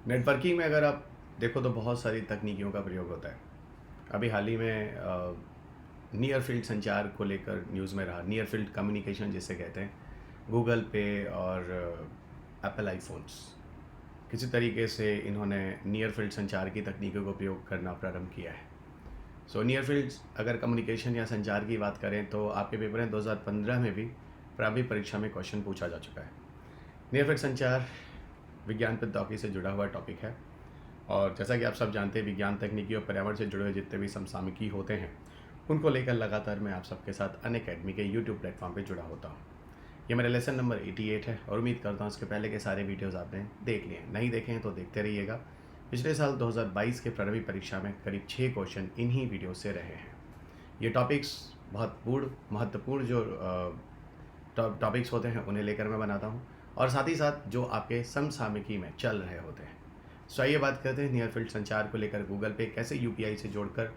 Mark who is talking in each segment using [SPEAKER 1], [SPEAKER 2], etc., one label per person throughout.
[SPEAKER 1] Networking में अगर आप देखो तो बहुत सारी तकनीकियों का प्रयोग होता है। अभी हाल ही में नियर फील्ड संचार को लेकर न्यूज़ में रहा, नियर फील्ड कम्युनिकेशन जिसे कहते हैं। गूगल पे और एप्पल आईफोन्स किसी तरीके से इन्होंने नियर फील्ड संचार की तकनीकों का उपयोग करना प्रारंभ किया है। सो नियर फील्ड अगर कम्युनिकेशन या संचार की बात करें तो आपके पेपर में 2015 में भी प्रारंभिक परीक्षा में क्वेश्चन पूछा जा चुका है। नियर फील्ड संचार विज्ञान प्रौद्योगिकी से जुड़ा हुआ टॉपिक है और जैसा कि आप सब जानते हैं विज्ञान तकनीकी और पर्यावरण से जुड़े हुए जितने भी समसामयिकी होते हैं उनको लेकर लगातार मैं आप सबके साथ अनअकैडमी के यूट्यूब प्लेटफॉर्म पे जुड़ा होता हूँ। ये मेरा लेसन नंबर 88 है और उम्मीद करता हूँ इसके पहले के सारे वीडियोज़ आपने देख लिए, नहीं देखे हैं तो देखते रहिएगा। पिछले साल 2022 के प्रारंभिक परीक्षा में करीब 6 क्वेश्चन इन्हीं वीडियो से रहे हैं। ये टॉपिक्स बहुत महत्वपूर्ण जो टॉपिक्स होते हैं उन्हें लेकर मैं बनाता हूँ और साथ ही साथ जो आपके समसामयिकी में चल रहे होते हैं। सो आइए बात करते हैं नियर फील्ड संचार को लेकर गूगल पे कैसे यूपीआई से जोड़कर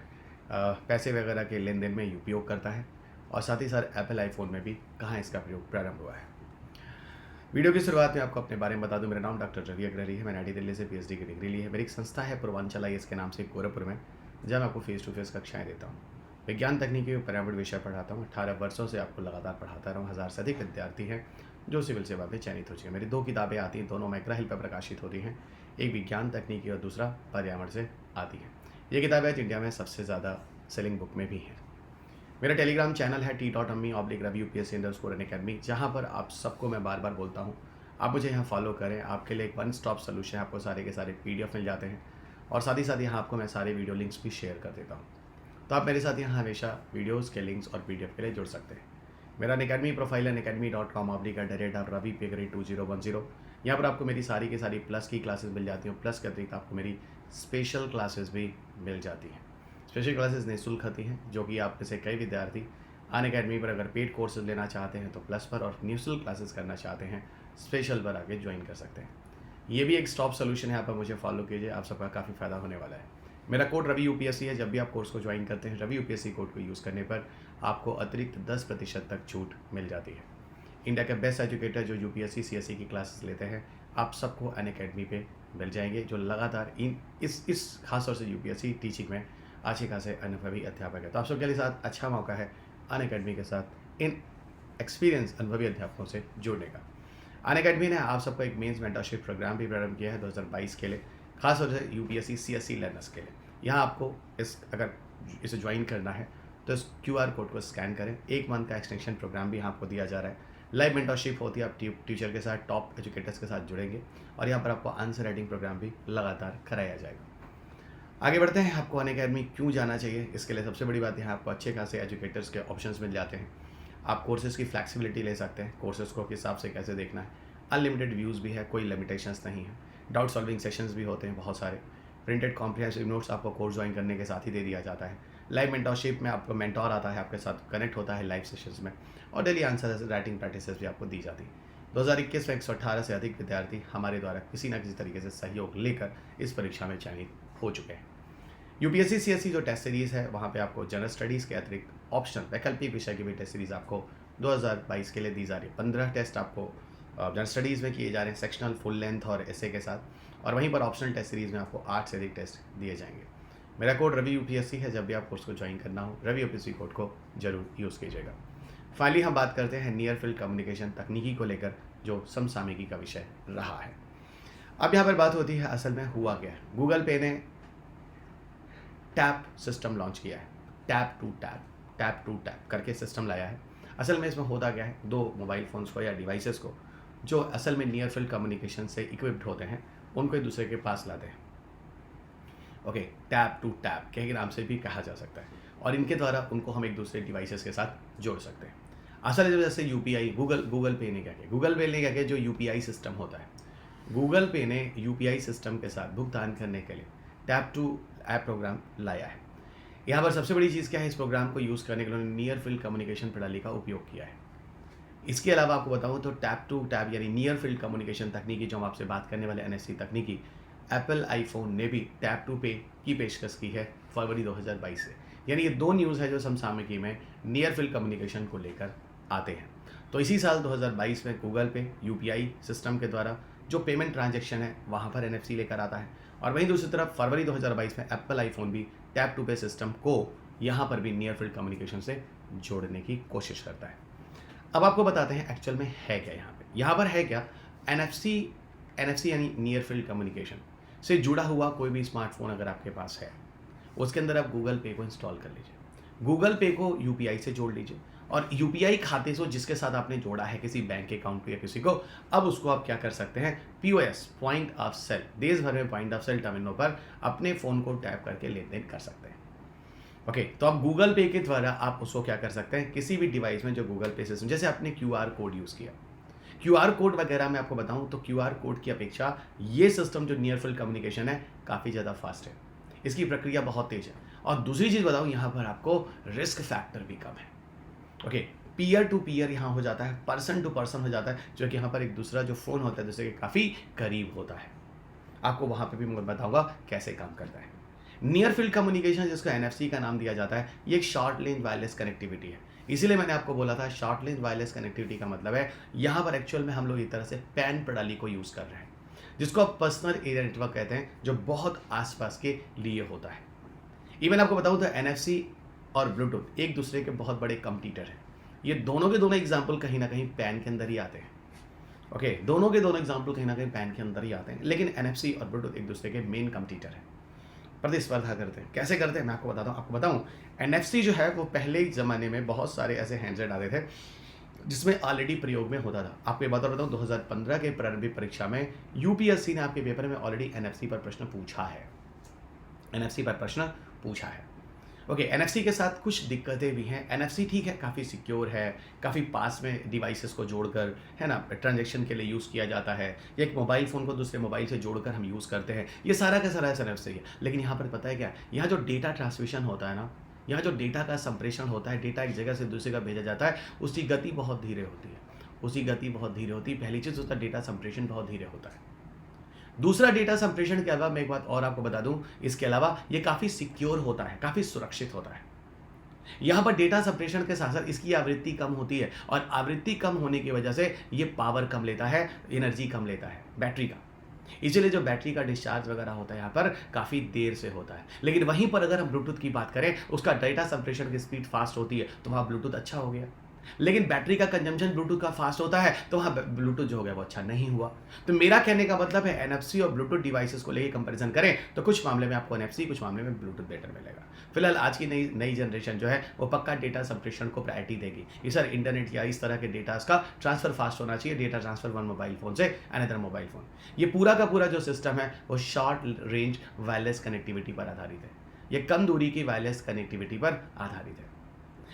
[SPEAKER 1] पैसे वगैरह के लेन देन में उपयोग करता है और साथ ही साथ एप्पल आईफोन में भी कहाँ इसका प्रयोग प्रारंभ हुआ है। वीडियो की शुरुआत में आपको अपने बारे में बता दूं, मेरा नाम डॉक्टर रवि अग्रवाल है। मैंने आई दिल्ली से पीएचडी की डिग्री ली है। मेरी एक संस्था है पूर्वांचल आईएएस के नाम से गोरखपुर में, जहाँ मैं आपको फेस टू फेस कक्षाएं देता हूँ। विज्ञान तकनीकी और पर्यावरण विषय पढ़ाता हूँ। 18 वर्षों से आपको लगातार पढ़ाता रहा हूँ। 1000 से अधिक विद्यार्थी हैं जो सिविल सेवा में चयनित हो चुके हैं। मेरी 2 किताबें आती हैं, दोनों मैकग्रा हिल पर प्रकाशित होती हैं। एक विज्ञान तकनीकी और दूसरा पर्यावरण से आती है। ये किताबें आज इंडिया में सबसे ज़्यादा सेलिंग बुक में भी हैं। मेरा टेलीग्राम चैनल है t.me/revupsc_academy, जहाँ पर आप सबको मैं बार बार बोलता हूँ आप मुझे यहाँ फॉलो करें। आपके लिए एक वन स्टॉप सोल्यूशन है, आपको सारे के सारे PDF मिल जाते हैं और साथ ही साथ यहाँ आपको मैं सारे वीडियो लिंक्स भी शेयर कर देता हूँ। तो आप मेरे साथ यहाँ हमेशा वीडियोज़ के लिंक्स और PDF के लिए जुड़ सकते हैं। मेरा अनअकैडमी प्रोफाइल है academy.com/revipgrade2010। यहाँ पर आपको मेरी सारी की सारी प्लस की क्लासेस मिल जाती हैं। प्लस के अतिरिक्त आपको मेरी स्पेशल क्लासेस भी मिल जाती हैं। स्पेशल क्लासेस निःशुल्क होती हैं, जो कि आप में से कई विद्यार्थी अनअकैडमी पर अगर पेड कोर्सेज लेना चाहते हैं तो प्लस पर, और निःशुल्क क्लासेस करना चाहते हैं स्पेशल पर आके ज्वाइन कर सकते हैं। ये भी एक स्टॉप सोल्यूशन है, यहाँ पर मुझे फॉलो कीजिए, आप सबका काफ़ी फ़ायदा होने वाला है। मेरा कोड रवि यूपीएससी है। जब भी आप कोर्स को ज्वाइन करते हैं रवि यूपीएससी कोड को यूज़ करने पर आपको अतिरिक्त 10% तक छूट मिल जाती है। इंडिया के बेस्ट एजुकेटर जो यूपीएससी सीएससी की क्लासेस लेते हैं आप सबको अनअकैडमी पे मिल जाएंगे, जो लगातार इस खास तौर से यूपीएससी टीचिंग में अच्छे खासे अनुभवी अध्यापक है। तो आप सबके लिए साथ अच्छा मौका है अनअकैडमी के साथ इन एक्सपीरियंस अनुभवी अध्यापकों से जुड़ने का। अनअकैडमी ने आप सबको एक मेंस मेंटरशिप प्रोग्राम भी प्रारंभ किया है 2022 के लिए, खासतौर से यूपीएससी सीएससी लर्नर्स के लिए। यहाँ आपको अगर इसे ज्वाइन करना है तो इस QR कोड को स्कैन करें। 1 मंथ का एक्सटेंशन प्रोग्राम भी यहाँ आपको दिया जा रहा है। लाइव मेंटरशिप होती है, आप टीचर के साथ, टॉप एजुकेटर्स के साथ जुड़ेंगे और यहाँ पर आपको आंसर राइटिंग प्रोग्राम भी लगातार कराया जाएगा। आगे बढ़ते हैं, आपको अनअकैडमी क्यों जाना चाहिए। इसके लिए सबसे बड़ी बात है आपको अच्छे खासे एजुकेटर्स के ऑप्शंस मिल जाते हैं। आप कोर्सेज की फ्लैक्सिबिलिटी ले सकते हैं, कोर्सेज को किस हिसाब से कैसे देखना है। अनलिमिटेड व्यूज़ भी है, कोई लिमिटेशंस नहीं है। डाउट सॉल्विंग सेशंस भी होते हैं बहुत सारे। प्रिंटेड कॉम्प्रिहेंसिव नोट्स आपको कोर्स ज्वाइन करने के साथ ही दे दिया जाता है। लाइव मेंटरशिप में आपको मेंटोर आता है, आपके साथ कनेक्ट होता है लाइव सेशंस में, और डेली आंसर राइटिंग प्रैक्टिस भी आपको दी जाती है। 2021 में 118 से अधिक विद्यार्थी हमारे द्वारा किसी न किसी तरीके से सहयोग लेकर इस परीक्षा में चयनित हो चुके हैं। यूपीएससी सीएससी जो टेस्ट सीरीज़ है वहाँ पे आपको जनरल स्टडीज़ के अतिरिक्त ऑप्शनल वैकल्पिक विषय की भी टेस्ट सीरीज़ आपको 2022 के लिए दी जा रही है। 15 टेस्ट आपको जनरल स्टडीज़ में किए जा रहे हैं, सेक्शनल, फुल लेंथ और एसे के साथ, और वहीं पर ऑप्शनल टेस्ट सीरीज़ में आपको 8 से अधिक टेस्ट दिए जाएंगे। मेरा कोड रवि यूपीएससी है। जब भी आप कोर्स को ज्वाइन करना हो रवि यूपीएससी कोड को जरूर यूज़ कीजिएगा। फाइनली हम बात करते हैं नियर फील्ड कम्युनिकेशन तकनीकी को लेकर जो समसामयिकी का विषय रहा है। अब यहाँ पर बात होती है असल में हुआ क्या है। गूगल पे ने टैप सिस्टम लॉन्च किया है। टैप टू टैप करके सिस्टम लाया है। असल में इसमें होता क्या है, 2 मोबाइल फ़ोन्स को या डिवाइसेस को जो असल में नियर फील्ड कम्युनिकेशन से इक्विप्ड होते हैं उनको एक दूसरे के पास लाते हैं। ओके, टैप टू टैप के नाम से भी कहा जा सकता है, और इनके द्वारा उनको हम एक दूसरे डिवाइसेस के साथ जोड़ सकते हैं। असल में जैसे यूपीआई गूगल पे ने क्या किया, जो यूपीआई सिस्टम होता है, गूगल पे ने यूपीआई सिस्टम के साथ भुगतान करने के लिए टैप टू ऐप प्रोग्राम लाया है। यहाँ पर सबसे बड़ी चीज़ क्या है, इस प्रोग्राम को यूज़ करने के लिए नियर फील्ड कम्युनिकेशन प्रणाली का उपयोग किया है। इसके अलावा आपको बताऊँ तो टैप टू टैप यानी नियर फील्ड कम्युनिकेशन तकनीकी जो हम आपसे बात करने वाले NFC तकनीकी, एप्पल आईफोन ने भी टैप टू पे की पेशकश की है फरवरी 2022 से। यानी ये 2 न्यूज़ है जो समसामयिकी में नियर फील्ड कम्युनिकेशन को लेकर आते हैं। तो इसी साल 2022 में गूगल पे यूपीआई सिस्टम के द्वारा जो पेमेंट ट्रांजैक्शन है वहाँ पर एनएफसी लेकर आता है। और वहीं दूसरी तरफ फरवरी 2022 में एप्पल आईफोन भी टैप टू पे सिस्टम को यहाँ पर भी नियर फील्ड कम्युनिकेशन से जोड़ने की कोशिश करता है। अब आपको बताते हैं एक्चुअल में है क्या यहाँ पर है क्या। एनएफसी यानी नियर फील्ड कम्युनिकेशन से जुड़ा हुआ कोई भी स्मार्टफोन अगर आपके पास है, उसके अंदर आप गूगल पे को इंस्टॉल कर लीजिए। गूगल पे को यूपीआई से जोड़ लीजिए और यूपीआई खाते से जिसके साथ आपने जोड़ा है किसी बैंक अकाउंट को या किसी को, अब उसको आप क्या कर सकते हैं, पीओएस पॉइंट ऑफ सेल, देश भर में पॉइंट ऑफ सेल टर्मिनलों पर अपने फ़ोन को टैप करके लेन देन कर सकते हैं। ओके, तो आप गूगल पे के द्वारा आप उसको क्या कर सकते हैं, किसी भी डिवाइस में जो गूगल पे सिस्टम, जैसे आपने क्यूआर कोड यूज़ किया, क्यूआर कोड वगैरह मैं आपको बताऊं तो क्यूआर कोड की अपेक्षा ये सिस्टम जो नियर फील्ड कम्युनिकेशन है काफ़ी ज़्यादा फास्ट है, इसकी प्रक्रिया बहुत तेज है। और दूसरी चीज़ बताऊं, यहाँ पर आपको रिस्क फैक्टर भी कम है। ओके, पीयर टू पीयर यहाँ हो जाता है, पर्सन टू पर्सन हो जाता है, जो कि यहाँ पर एक दूसरा जो फ़ोन होता है दूसरे के काफ़ी करीब होता है। आपको वहाँ पे भी मैं बताऊंगा कैसे काम करता है। नियर फील्ड कम्युनिकेशन जिसको एनएफसी का नाम दिया जाता है, ये एक शॉर्ट रेंज वायरलेस कनेक्टिविटी है। इसीलिए मैंने आपको बोला था शॉर्ट रेंज वायरलेस कनेक्टिविटी का मतलब है यहाँ पर एक्चुअल में हम लोग एक तरह से पैन प्रणाली को यूज़ कर रहे हैं, जिसको आप पर्सनल एरिया नेटवर्क कहते हैं, जो बहुत आसपास के लिए होता है। इवन आपको बताऊँ तो एनएफसी और ब्लूटूथ एक दूसरे के बहुत बड़े कंपटीटर हैं। ये दोनों के दोनों एग्जाम्पल कहीं ना कहीं पैन के अंदर ही आते हैं। ओके, दोनों के दोनों एग्जाम्पल कहीं ना कहीं पैन के अंदर ही आते हैं, लेकिन एनएफसी और ब्लूटूथ एक दूसरे के मेन कंपटीटर हैं, प्रतिस्पर्धा करते हैं। कैसे करते हैं मैं आपको बताता हूँ। आपको बताऊँ, एनएफसी जो है वो पहले ज़माने में बहुत सारे ऐसे हैंडसेट आते थे जिसमें ऑलरेडी प्रयोग में होता था। आपको ये बात बताऊँ, 2015 के प्रारंभिक परीक्षा में यूपीएससी ने आपके पेपर में ऑलरेडी एनएफसी पर प्रश्न पूछा है, एनएफसी पर प्रश्न पूछा है। ओके, एनएफसी के साथ कुछ दिक्कतें भी हैं। एनएफसी ठीक है, काफ़ी सिक्योर है, काफ़ी पास में डिवाइसेस को जोड़कर, है ना, ट्रांजैक्शन के लिए यूज़ किया जाता है, या एक मोबाइल फ़ोन को दूसरे मोबाइल से जोड़कर हम यूज़ करते हैं, ये सारा का सारा एनएफसी है। लेकिन यहाँ पर पता है क्या, यहाँ जो डेटा ट्रांसमिशन होता है ना, यहाँ जो डेटा का संप्रेषण होता है, डेटा एक जगह से दूसरी जगह भेजा जाता है, उसकी गति बहुत धीरे होती है। पहली चीज़, उसका डेटा संप्रेषण बहुत धीरे होता है। दूसरा, डेटा संप्रेषण के अलावा मैं एक बात और आपको बता दूं, इसके अलावा ये काफ़ी सिक्योर होता है, काफ़ी सुरक्षित होता है। यहाँ पर डेटा संप्रेषण के साथ साथ इसकी आवृत्ति कम होती है, और आवृत्ति कम होने की वजह से ये पावर कम लेता है, एनर्जी कम लेता है बैटरी का। इसीलिए जो बैटरी का डिस्चार्ज वगैरह होता है यहाँ पर काफ़ी देर से होता है। लेकिन वहीं पर अगर हम ब्लूटूथ की बात करें, उसका डेटा संप्रेषण की स्पीड फास्ट होती है, तो वहाँ ब्लूटूथ अच्छा हो गया। लेकिन बैटरी का कंजम्पशन ब्लूटूथ का फास्ट होता है, तो वहाँ ब्लूटूथ जो हो गया वो अच्छा नहीं हुआ। तो मेरा कहने का मतलब है, एनएफसी और ब्लूटूथ डिवाइसेस को लेके कंपैरिजन करें तो कुछ मामले में आपको एनएफसी, कुछ मामले में ब्लूटूथ बेटर मिलेगा। फिलहाल आज की नई जनरेशन जो है वो पक्का डेटा संप्रेषण को प्रायोरिटी देगी। ये सर इंटरनेट या इस तरह के डेटा का ट्रांसफर फास्ट होना चाहिए, data transfer one mobile phone से अनदर मोबाइल फोन। ये पूरा का पूरा जो सिस्टम है वो शॉर्ट रेंज वायरलेस कनेक्टिविटी पर आधारित है, ये कम दूरी की वायरलेस कनेक्टिविटी पर आधारित है।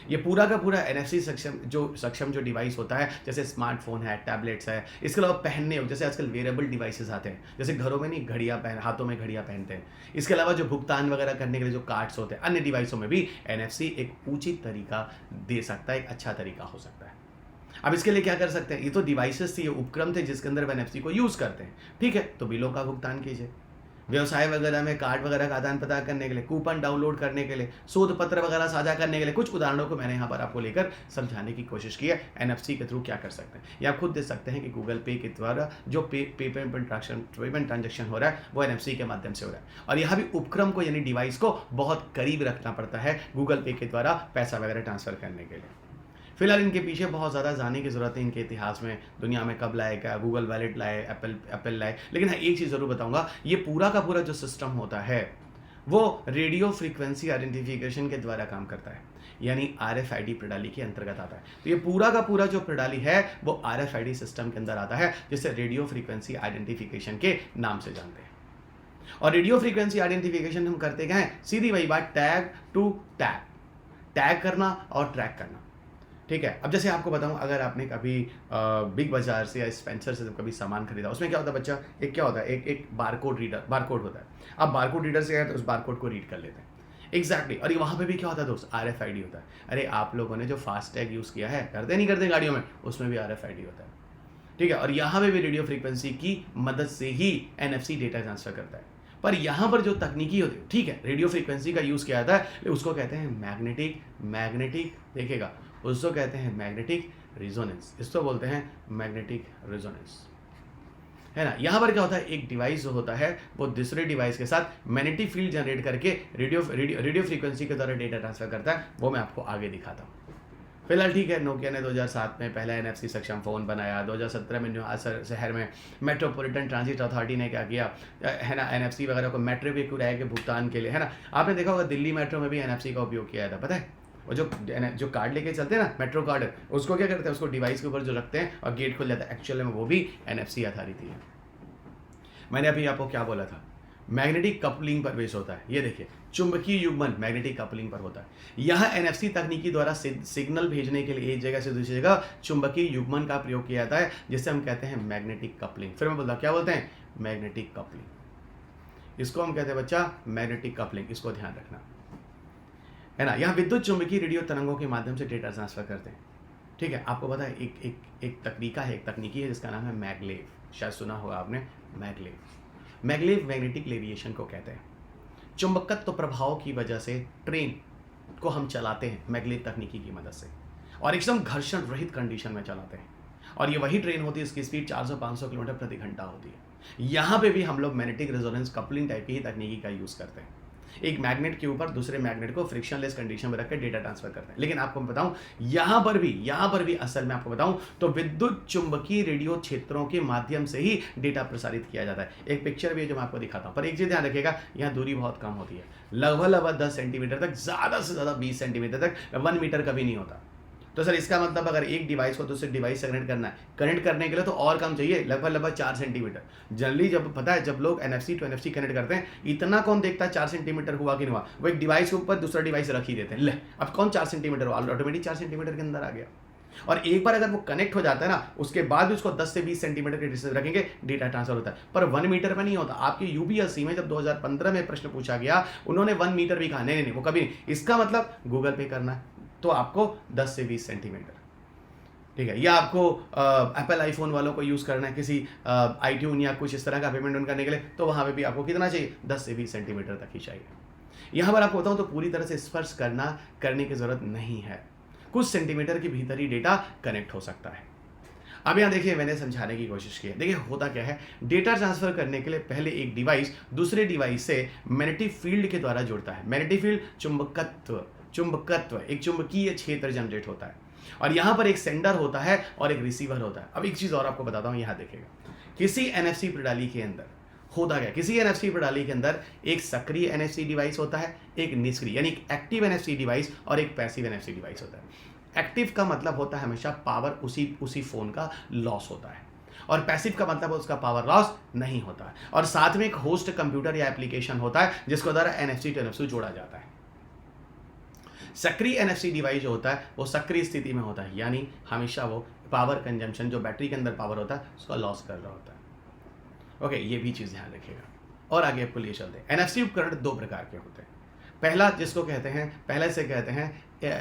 [SPEAKER 1] ये पूरा का पूरा एनएफसी सक्षम जो डिवाइस होता है, जैसे स्मार्टफोन है, टैबलेट्स है, इसके अलावा पहनने जैसे आजकल वेरेबल डिवाइसेस आते हैं, जैसे घरों में नहीं घड़ियाँ हाथों में घड़ियाँ पहनते हैं। इसके अलावा जो भुगतान वगैरह करने के लिए जो कार्ड्स होते हैं, अन्य डिवाइसों में भी एनएफसी एक उचित तरीका दे सकता है, एक अच्छा तरीका हो सकता है। अब इसके लिए क्या कर सकते हैं, ये तो डिवाइसेस थी, ये उपक्रम थे जिसके अंदर एनएफसी को यूज़ करते हैं, ठीक है। तो बिलों का भुगतान कीजिए, व्यवसाय वगैरह में कार्ड वगैरह का आदान प्रदान करने के लिए, कूपन डाउनलोड करने के लिए, शोध पत्र वगैरह साझा करने के लिए, कुछ उदाहरणों को मैंने यहाँ पर आपको लेकर समझाने की कोशिश की है। एनएफसी के थ्रू क्या कर सकते हैं, या आप खुद देख सकते हैं कि गूगल पे के द्वारा जो पेमेंट ट्रांजेक्शन हो रहा है वो एनएफसी के माध्यम से हो रहा है। और यहाँ भी उपक्रम को यानी डिवाइस को बहुत करीब रखना पड़ता है गूगल पे के द्वारा पैसा वगैरह ट्रांसफर करने के लिए। फिलहाल इनके पीछे बहुत ज़्यादा जाने की ज़रूरत है, इनके इतिहास में, दुनिया में कब लाए, क्या गूगल वैलेट लाए, एप्पल लाए। लेकिन हाँ, एक चीज़ ज़रूर बताऊंगा, ये पूरा का पूरा जो सिस्टम होता है वो रेडियो फ्रीक्वेंसी आइडेंटिफिकेशन के द्वारा काम करता है, यानी RFID प्रणाली के अंतर्गत आता है। तो ये पूरा का पूरा जो प्रणाली है वो RFID सिस्टम के अंदर आता है, जिसे रेडियो फ्रीक्वेंसी आइडेंटिफिकेशन के नाम से जानते हैं। और रेडियो फ्रीक्वेंसी आइडेंटिफिकेशन हम करते क्या हैं, सीधी वही बात, टैग टू टैग करना और ट्रैक करना, ठीक है। अब जैसे आपको बताऊं, अगर आपने कभी बिग बाजार से या स्पेंसर से कभी सामान खरीदा, उसमें क्या होता है बच्चा, एक क्या होता है, एक बारकोड होता है। अब बारकोड रीडर से आए तो उस बारकोड को रीड कर लेते हैं, एग्जैक्टली। और ये वहाँ पे भी क्या होता है दोस्त, RFID होता है। अरे आप लोगों ने जो फास्टैग यूज़ किया है, करते नहीं करते गाड़ियों में, उसमें भी RFID होता है, ठीक है। और यहाँ पे भी रेडियो फ्रीक्वेंसी की मदद से ही NFC डेटा ट्रांसफर करता है। पर यहाँ पर जो तकनीकी होती है, ठीक है, रेडियो फ्रीक्वेंसी का यूज़ किया जाता है, उसको कहते हैं मैग्नेटिक देखिएगा, उसको कहते हैं मैग्नेटिक रिजोनेंस, इसको बोलते हैं मैग्नेटिक रिजोनेंस। है ना। यहाँ पर क्या होता है, एक डिवाइस जो होता है वो दूसरे डिवाइस के साथ मैग्नेटिक फील्ड जनरेट करके रेडियो फ्रीक्वेंसी के द्वारा डेटा ट्रांसफर करता है, वो मैं आपको आगे दिखाता हूँ। फिलहाल ठीक है, नोकिया ने 2007 में पहला NFC सक्षम फ़ोन बनाया। 2017 में शहर में मेट्रोपॉलिटन ट्रांजिट अथॉरिटी ने क्या किया, है ना, NFC वगैरह को मेट्रो के किराए के भुगतान के लिए, है ना। आपने देखा होगा दिल्ली मेट्रो में भी NFC का उपयोग किया था, पता है। और जो कार्ड लेके चलते हैं ना, मेट्रो कार्ड, उसको क्या करते हैं, उसको डिवाइस के ऊपर जो रखते हैं और गेट खुल जाता है, एक्चुअली में वो भी NFC अथॉरिटी है। मैंने अभी आपको क्या बोला था, मैग्नेटिक कपलिंग पर बेस होता है। ये देखिए, चुंबकीय युग्मन मैग्नेटिक कपलिंग पर होता है। यह NFC तकनीकी द्वारा सिग्नल भेजने के लिए एक जगह से दूसरी जगह चुंबकीय युग्मन का प्रयोग किया जाता है, जिसे हम कहते हैं मैग्नेटिक कपलिंग। फिर मैं बोलता हूँ, क्या बोलते हैं, मैग्नेटिक कपलिंग। इसको हम कहते हैं बच्चा मैग्नेटिक कपलिंग, इसको ध्यान रखना, है ना। यहाँ विद्युत चुंबकीय रेडियो तरंगों के माध्यम से डेटा ट्रांसफर करते हैं, ठीक है। आपको पता है एक तकनीकी है जिसका नाम है मैगलेव, शायद सुना होगा आपने, मैगलेव मैग्नेटिक लेविएशन को कहते हैं। चुंबकत्व प्रभाव की वजह से ट्रेन को हम चलाते हैं मैगलेव तकनीकी की मदद से, और एकदम घर्षण रहित कंडीशन में चलाते हैं। और ये वही ट्रेन होती है, इसकी स्पीड 400-500 किलोमीटर प्रति घंटा होती है। यहाँ पे भी हम लोग मैग्नेटिक रेजोनेंस कपलिंग टाइप की ही तकनीकी का यूज़ करते हैं। एक मैग्नेट के ऊपर दूसरे मैग्नेट को फ्रिक्शनलेस कंडीशन में रखकर डेटा ट्रांसफर करते हैं। लेकिन आपको मैं बताऊं, यहाँ पर भी असल में आपको बताऊं तो विद्युत चुंबकीय रेडियो क्षेत्रों के माध्यम से ही डेटा प्रसारित किया जाता है। एक पिक्चर भी है जो मैं आपको दिखाता हूं, पर एक चीज ध्यान रखिएगा, यहाँ दूरी बहुत कम होती है, लगभग 10 सेंटीमीटर तक, ज़्यादा से ज़्यादा 20 सेंटीमीटर तक, 1 मीटर कभी नहीं होता। तो सर इसका मतलब अगर एक डिवाइस को दूसरे डिवाइस से कनेक्ट करना है, कनेक्ट करने के लिए तो और कम चाहिए, लगभग 4 सेंटीमीटर। जनरली जब पता है, जब लोग NFC to NFC कनेक्ट करते हैं, इतना कौन देखता है 4 सेंटीमीटर हुआ कि नहीं हुआ, वो एक डिवाइस के ऊपर दूसरा डिवाइस रख ही देते हैं। ले अब कौन 4 सेंटीमीटर हुआ, ऑटोमेटिक 4 सेंटीमीटर के अंदर आ गया। और एक बार अगर वो कनेक्ट हो जाता है ना, उसके बाद भी उसको 10 से 20 सेंटीमीटर के डिस्टेंस रखेंगे, डेटा ट्रांसफर होता है। पर 1 मीटर में नहीं होता। आपके UPSC में जब 2015 में प्रश्न पूछा गया, उन्होंने 1 मीटर भी कहा, नहीं, वो कभी नहीं। इसका मतलब गूगल पे करना है तो आपको 10 से 20 सेंटीमीटर, ठीक है। या आपको एप्पल आईफोन वालों को यूज़ करना है किसी iTunes या कुछ इस तरह का पेमेंट करने के लिए, तो वहाँ पे भी आपको कितना चाहिए, 10 से 20 सेंटीमीटर तक ही चाहिए। यहाँ पर आपको बताऊँ तो पूरी तरह से स्पर्श करने की ज़रूरत नहीं है, कुछ सेंटीमीटर के भीतर ही डेटा कनेक्ट हो सकता है। अब यहाँ देखिए, मैंने समझाने की कोशिश की है। देखिए होता क्या है, डेटा ट्रांसफर करने के लिए पहले एक डिवाइस दूसरे डिवाइस से मैग्नेटिक फील्ड के द्वारा जुड़ता है। मैग्नेटिक फील्ड चुंबकत्व एक चुंबकीय क्षेत्र जनरेट होता है, और यहाँ पर एक सेंडर होता है और एक रिसीवर होता है। अब एक चीज़ और आपको बताता हूँ, यहाँ देखिएगा, किसी NFC प्रणाली के अंदर होता क्या, किसी NFC प्रणाली के अंदर एक सक्रिय NFC डिवाइस होता है, एक निष्क्रिय यानी एक्टिव NFC डिवाइस और एक पैसिव NFC डिवाइस होता है। एक्टिव का मतलब होता है हमेशा पावर उसी फोन का लॉस होता है, और पैसिव का मतलब उसका पावर लॉस नहीं होता है। और साथ में एक होस्ट कंप्यूटर या एप्लीकेशन होता है जिसको द्वारा NFC to NFC जोड़ा जाता है। सक्रिय NFC डिवाइस जो होता है वो सक्रिय स्थिति में होता है, यानी हमेशा वो पावर कंजम्पशन, जो बैटरी के अंदर पावर होता है, उसका लॉस कर रहा होता है। ओके, ये भी चीज़ ध्यान रखिएगा। और आगे आपको लिए चलते हैं। NFC उपकरण 2 प्रकार के होते हैं। पहला जिसको कहते हैं, पहले से कहते हैं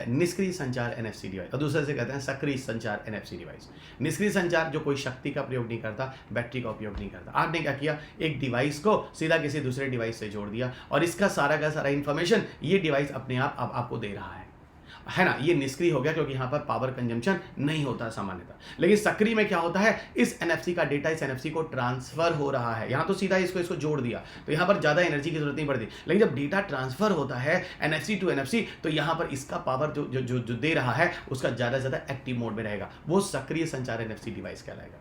[SPEAKER 1] निष्क्रिय संचार NFC डिवाइस, और दूसरे से कहते हैं सक्रिय संचार NFC डिवाइस। निष्क्रिय संचार जो कोई शक्ति का प्रयोग नहीं करता, बैटरी का उपयोग नहीं करता। आपने क्या किया, एक डिवाइस को सीधा किसी दूसरे डिवाइस से जोड़ दिया, और इसका सारा का सारा इंफॉर्मेशन ये डिवाइस अपने आप आपको दे रहा है ना। ये निष्क्रिय हो गया क्योंकि यहाँ पर पावर कंजम्पशन नहीं होता सामान्यतः। लेकिन सक्रिय में क्या होता है, इस NFC का डेटा इस NFC को ट्रांसफर हो रहा है। यहाँ तो सीधा इसको जोड़ दिया, तो यहाँ पर ज़्यादा एनर्जी की जरूरत नहीं पड़ती। लेकिन जब डेटा ट्रांसफर होता है NFC to NFC, तो यहाँ पर इसका पावर जो दे रहा है उसका ज़्यादा से ज़्यादा एक्टिव मोड में रहेगा, वो सक्रिय संचार NFC डिवाइस कहलाएगा।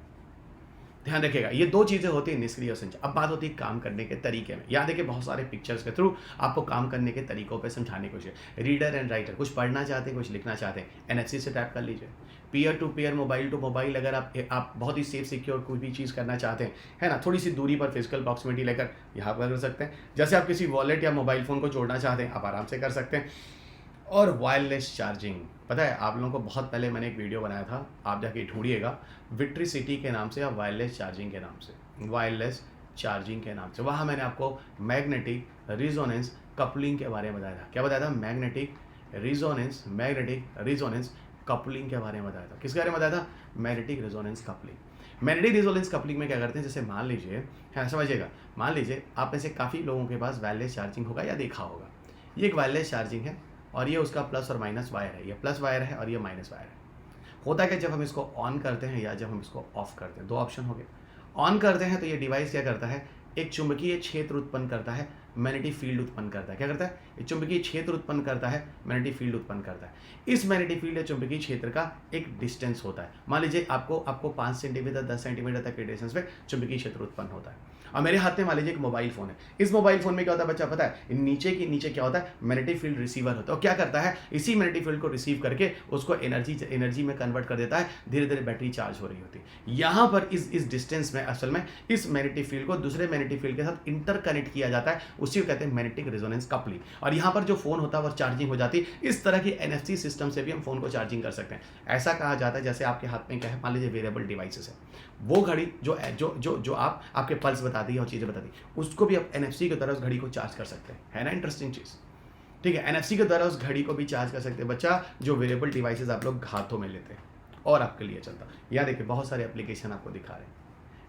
[SPEAKER 1] ध्यान रखिएगा, ये 2 चीज़ें होती हैं, निष्क्रिय और संचार। अब बात होती है काम करने के तरीके में। यहाँ देखिए, बहुत सारे पिक्चर्स के थ्रू आपको काम करने के तरीकों पे समझाने की कोशिश। रीडर एंड राइटर, कुछ पढ़ना चाहते हैं, कुछ लिखना चाहते हैं, NFC से टाइप कर लीजिए। Peer to peer, mobile to mobile, अगर आप बहुत ही सेफ सिक्योर कोई भी चीज़ करना चाहते हैं, है ना, थोड़ी सी दूरी पर फिजिकल प्रॉक्सिमिटी लेकर यहाँ पर कर सकते हैं। जैसे आप किसी वॉलेट या मोबाइल फ़ोन को जोड़ना चाहते हैं, आप आराम से कर सकते हैं। और वायरलेस चार्जिंग, पता है आप लोगों को बहुत पहले मैंने एक वीडियो बनाया था, आप जाके ढूंढिएगा, विट्रिसिटी के नाम से या वायरलेस चार्जिंग के नाम से, वायरलेस चार्जिंग के नाम से। वहाँ मैंने आपको मैग्नेटिक रिजोनेंस कपलिंग के बारे में बताया था। क्या बताया था, मैग्नेटिक रिजोनेंस कपलिंग के बारे में बताया था। किसके बारे में बताया था, magnetic resonance coupling. Magnetic resonance coupling में क्या करते हैं, जैसे मान लीजिए, हाँ समझिएगा, मान लीजिए आप में से काफ़ी लोगों के पास वायरलेस चार्जिंग होगा या देखा होगा। ये एक वायरलेस चार्जिंग है और ये उसका प्लस और माइनस वायर है, ये प्लस वायर है और ये माइनस वायर है। होता है कि जब हम इसको ऑन करते हैं या जब हम इसको ऑफ करते हैं, 2 ऑप्शन हो गए। ऑन करते हैं तो ये डिवाइस क्या करता है, एक चुंबकीय क्षेत्र उत्पन्न करता है, मैग्नेटिक फील्ड उत्पन्न करता है। क्या करता है, एक चुंबकीय क्षेत्र उत्पन्न करता है, मैग्नेटिक फील्ड उत्पन्न करता है। इस मैग्नेटिक फील्ड या चुंबकीय क्षेत्र का एक डिस्टेंस होता है। मान लीजिए आपको 5 सेंटीमीटर 10 सेंटीमीटर तक के डिस्टेंस पे चुंबकीय क्षेत्र उत्पन्न होता है। और मेरे हाथ में मान लीजिए एक मोबाइल फ़ोन है। इस मोबाइल फ़ोन में क्या होता है बच्चा पता है, नीचे क्या होता है, मैग्नेटिक फील्ड रिसीवर होता है। और क्या करता है, इसी मैग्नेटिक फील्ड को रिसीव करके उसको एनर्जी में कन्वर्ट कर देता है, धीरे धीरे बैटरी चार्ज हो रही होती है। यहाँ पर इस डिस्टेंस में असल में इस मैग्नेटिक फील्ड को दूसरे मैग्नेटिक फील्ड के साथ इंटरकनेक्ट किया जाता है, उसी को कहते हैं मैग्नेटिक रेजोनेंस कपलिंग। और यहाँ पर जो फ़ोन होता है वो चार्जिंग हो जाती है। इस तरह की NFC सिस्टम से भी हम फ़ोन को चार्जिंग कर सकते हैं। ऐसा कहा जाता है जैसे आपके हाथ में क्या है, मान लीजिए वेरेबल डिवाइसेस है, वो घड़ी जो आपके पल्स बताती है और चीज़ें बताती है, उसको भी आप NFC के द्वारा उस घड़ी को चार्ज कर सकते हैं। है ना इंटरेस्टिंग चीज़। ठीक है, NFC के द्वारा उस घड़ी को भी चार्ज कर सकते हैं बच्चा, जो वेरेबल डिवाइसेस आप लोग हाथों में लेते हैं और आपके लिए चलता। यहाँ देखिए बहुत सारे एप्लीकेशन आपको दिखा रहे हैं।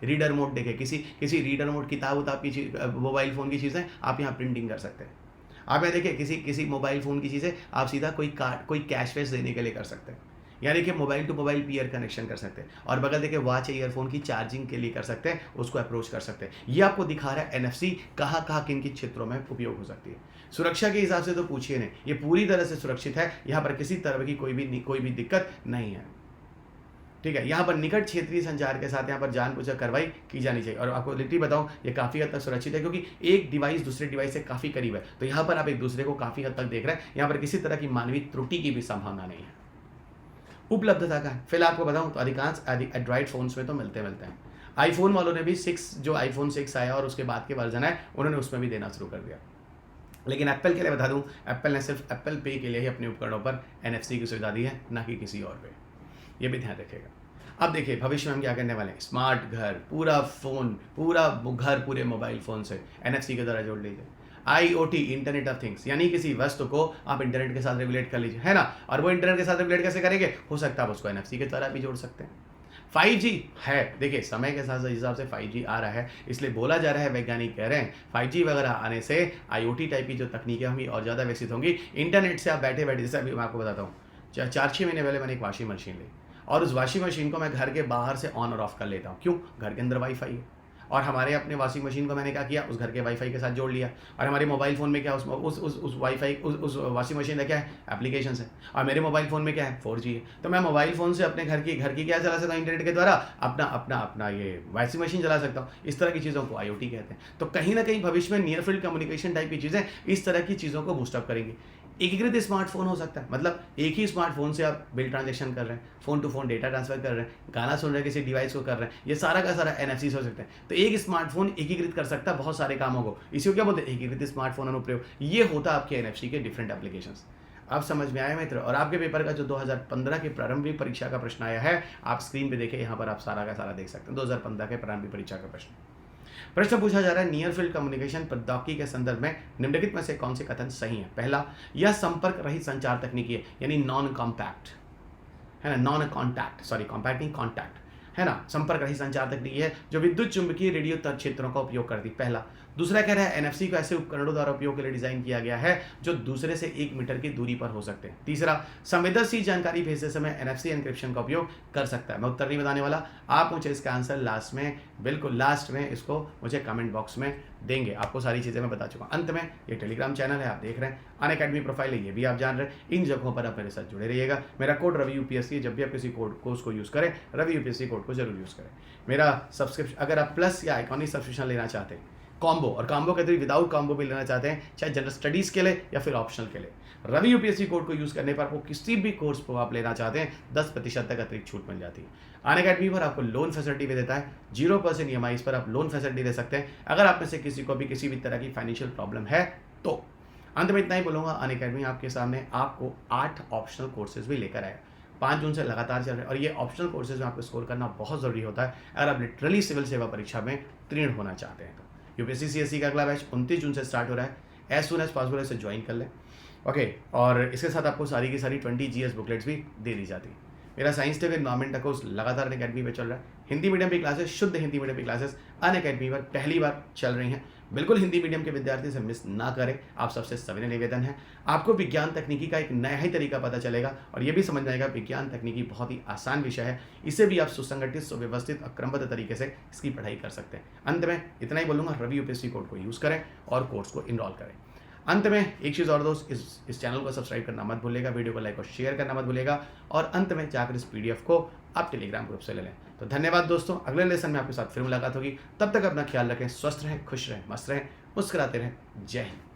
[SPEAKER 1] रीडर मोड देखें, किसी रीडर मोड किताब की चीज़, मोबाइल फ़ोन की चीज़ें आप यहाँ प्रिंटिंग कर सकते हैं। आप यहाँ देखिए किसी मोबाइल फ़ोन की चीज़ें आप सीधा कोई कैश वैश देने के लिए कर सकते हैं। यहाँ देखिए mobile to mobile peer connection कर सकते हैं। और बगल देखिए वॉच ईयरफोन की चार्जिंग के लिए कर सकते हैं, उसको अप्रोच कर सकते हैं। ये आपको दिखा रहा है NFC कहाँ किन क्षेत्रों में उपयोग हो सकती है। सुरक्षा के हिसाब से तो पूछिए नहीं, ये पूरी तरह से सुरक्षित है। यहाँ पर किसी तरह की कोई भी दिक्कत नहीं है। ठीक है, यहाँ पर निकट क्षेत्रीय संचार के साथ यहाँ पर जानबूझकर कार्रवाई की जानी चाहिए। और आपको लिटरली बताऊँ, ये काफ़ी हद तक सुरक्षित है, क्योंकि एक डिवाइस दूसरे डिवाइस से काफ़ी करीब है। तो यहाँ पर आप एक दूसरे को काफ़ी हद तक देख रहे हैं। यहाँ पर किसी तरह की मानवीय त्रुटि की भी संभावना नहीं है। उपलब्धता का फिलहाल आपको बताऊँ तो अधिकांश एंड्रॉइड फ़ोन्स में तो मिलते हैं। आईफोन वालों ने भी जो आईफोन 6 आया और उसके बाद के वर्जन है, उन्होंने उसमें भी देना शुरू कर दिया। लेकिन एप्पल के लिए बता दूँ, एप्पल ने सिर्फ एप्पल पे के लिए ही अपने उपकरणों पर NFC की सुविधा दी है, ना कि किसी और पे। ये भी ध्यान रखिएगा। अब देखिए भविष्य में हम क्या करने वाले हैं, स्मार्ट घर, पूरा घर पूरे मोबाइल फ़ोन से NFC के द्वारा जोड़ लीजिए। IoT, इंटरनेट ऑफ थिंग्स, यानी किसी वस्तु को आप इंटरनेट के साथ रेगुलेट कर लीजिए, है ना। और वो इंटरनेट के साथ रेगुलेट कैसे करेंगे, हो सकता है आप उसको NFC के द्वारा भी जोड़ सकते हैं। 5G है, देखिए समय के साथ हिसाब से 5G आ रहा है, इसलिए बोला जा रहा है, वैज्ञानिक कह रहे हैं 5G वगैरह आने से IoT टाइप की जो तकनीकें होंगी और ज़्यादा विकसित होंगी। इंटरनेट से आप बैठे जैसे अभी मैं आपको बताता हूँ, 4-6 महीने पहले मैंने एक वॉशिंग मशीन ली, और उस वॉशिंग मशीन को मैं घर के बाहर से ऑन और ऑफ कर लेता हूँ। क्यों, घर के अंदर वाईफाई है। और हमारे अपने वॉशिंग मशीन को मैंने क्या किया, उस घर के वाईफाई के साथ जोड़ लिया। और हमारे मोबाइल फ़ोन में क्या, उस वाईफाई उस वॉशिंग मशीन में क्या है, एप्लीकेशन है। और मेरे मोबाइल फ़ोन में क्या है, 4G है। तो मैं मोबाइल फ़ोन से अपने घर की क्या चला सकता हूँ, इंटरनेट के द्वारा अपना ये वॉशिंग मशीन चला सकता हूँ। इस तरह की चीज़ों को IoT कहते हैं। तो कहीं ना कहीं भविष्य में नियर फील्ड कम्युनिकेशन टाइप की चीज़ें इस तरह की चीज़ों को बूस्टअप करेंगी। एकीकृत स्मार्टफोन हो सकता है, मतलब एक ही स्मार्टफोन से आप बिल ट्रांजैक्शन कर रहे हैं, phone to phone data transfer कर रहे हैं, गाना सुन रहे हैं, किसी डिवाइस को कर रहे हैं, ये सारा का सारा NFC हो सकता है। तो एक स्मार्टफोन एकीकृत कर सकता है बहुत सारे कामों को, इसी को क्या बोलते हैं, एकीकृत स्मार्टफोन अनुप्रयोग। ये होता है आपके NFC के डिफरेंट एप्लीकेशंस। अब समझ में आया मित्र। और आपके पेपर का जो 2015 के प्रारंभिक परीक्षा का प्रश्न आया है, आप स्क्रीन पे देखें, यहाँ पर आप सारा का सारा देख सकते हैं। 2015 के प्रारंभिक परीक्षा का प्रश्न पूछा जा रहा है, नियर फील्ड कम्युनिकेशन प्रौद्योगिकी के संदर्भ में निम्नलिखित में से कौन से कथन सही है। पहला, यह संपर्क रहित संचार तकनीकी है, यानी नॉन कॉम्पैक्ट, है ना, नॉन कॉन्टैक्ट, सॉरी कॉम्पैक्ट नहीं, कॉन्टैक्ट, है ना, संपर्क रहित संचार तकनीकी है जो विद्युत चुंबकीय रेडियो क्षेत्रों का उपयोग करती है। पहला। दूसरा कह रहा है NFC को ऐसे उपकरणों द्वारा उपयोग के लिए डिजाइन किया गया है जो दूसरे से 1 मीटर की दूरी पर हो सकते हैं। तीसरा, संवेदनशील जानकारी भेजते समय NFC एन्क्रिप्शन का उपयोग कर सकता है। मैं उत्तर नहीं बताने वाला, आप मुझे इसका आंसर लास्ट में, बिल्कुल लास्ट में इसको मुझे कमेंट बॉक्स में देंगे। आपको सारी चीज़ें मैं बता चुका हूँ। अंत में ये टेलीग्राम चैनल है, आप देख रहे हैं, अनअकैडमी प्रोफाइल है, ये भी आप जान रहे हैं। इन जगहों पर आप मेरे साथ जुड़े रहिएगा। मेरा कोड रवि UPSC, जब भी आप किसी कोर्स को यूज़ करें, रवि UPSC कोड को जरूर यूज़ करें। मेरा सब्सक्रिप्शन, अगर आप प्लस या आइकॉनिक सब्सक्रिप्शन लेना चाहते हैं, कॉम्बो, और कॉम्बो के थ्रू विदाउट कॉम्बो भी लेना चाहते हैं, चाहे जनरल स्टडीज़ के लिए या फिर ऑप्शनल के लिए, रवि UPSC कोड को यूज़ करने पर आपको किसी भी कोर्स को आप लेना चाहते हैं 10% तक अतिरिक्त छूट मिल जाती है। अनअकैडमी पर आपको लोन फैसिलिटी भी देता है, 0% EMI पर आप लोन फैसिलिटी दे सकते हैं अगर आप में से किसी को भी किसी भी तरह की फाइनेंशियल प्रॉब्लम है तो। अंत में इतना ही बोलूँगा, अनअकैडमी आपके सामने आपको 8 ऑप्शनल कोर्सेज भी लेकर आए, 5 जून से लगातार चल रहे हैं। और ये ऑप्शनल कोर्सेज में आपको स्कोर करना बहुत ज़रूरी होता है अगर आप लिटरली सिविल सेवा परीक्षा में उत्तीर्ण होना चाहते हैं। तो UPSC CSE का अगला बैच 29 जून से स्टार्ट हो रहा है, एज सुन एज पॉसिबल इसे ज्वाइन कर लें। ओके, और इसके साथ आपको सारी की सारी 20 GS बुकलेट्स भी दे दी जाती है। मेरा साइंस टेक एनवायरमेंट का कोर्स लगातार अनअकैडमी पे चल रहा है। हिंदी मीडियम की क्लासेस, शुद्ध हिंदी मीडियम की क्लासेस अनअकैडमी पर पहली बार चल रही हैं। बिल्कुल हिंदी मीडियम के विद्यार्थी से मिस ना करें। आप सबसे सविनय निवेदन है, आपको विज्ञान तकनीकी का एक नया ही तरीका पता चलेगा और ये भी समझ में आएगा विज्ञान तकनीकी बहुत ही आसान विषय है। इसे भी आप सुसंगठित, सुव्यवस्थित और क्रमबद्ध तरीके से इसकी पढ़ाई कर सकते हैं। अंत में इतना ही बोलूँगा, रवि यूपीएससी कोड को यूज़ करें और कोर्स को इनरोल करें। अंत में एक चीज़ और दोस्त, इस चैनल को सब्सक्राइब करना मत भूलिएगा, वीडियो को लाइक और शेयर करना मत भूलिएगा और अंत में जाकर इस पीडीएफ को आप टेलीग्राम ग्रुप से ले लें। तो धन्यवाद दोस्तों, अगले लेसन में आपके साथ फिर मुलाकात होगी। तब तक अपना ख्याल रखें, स्वस्थ रहें, खुश रहें, मस्त रहें, मुस्कुराते रहें। जय हिंद।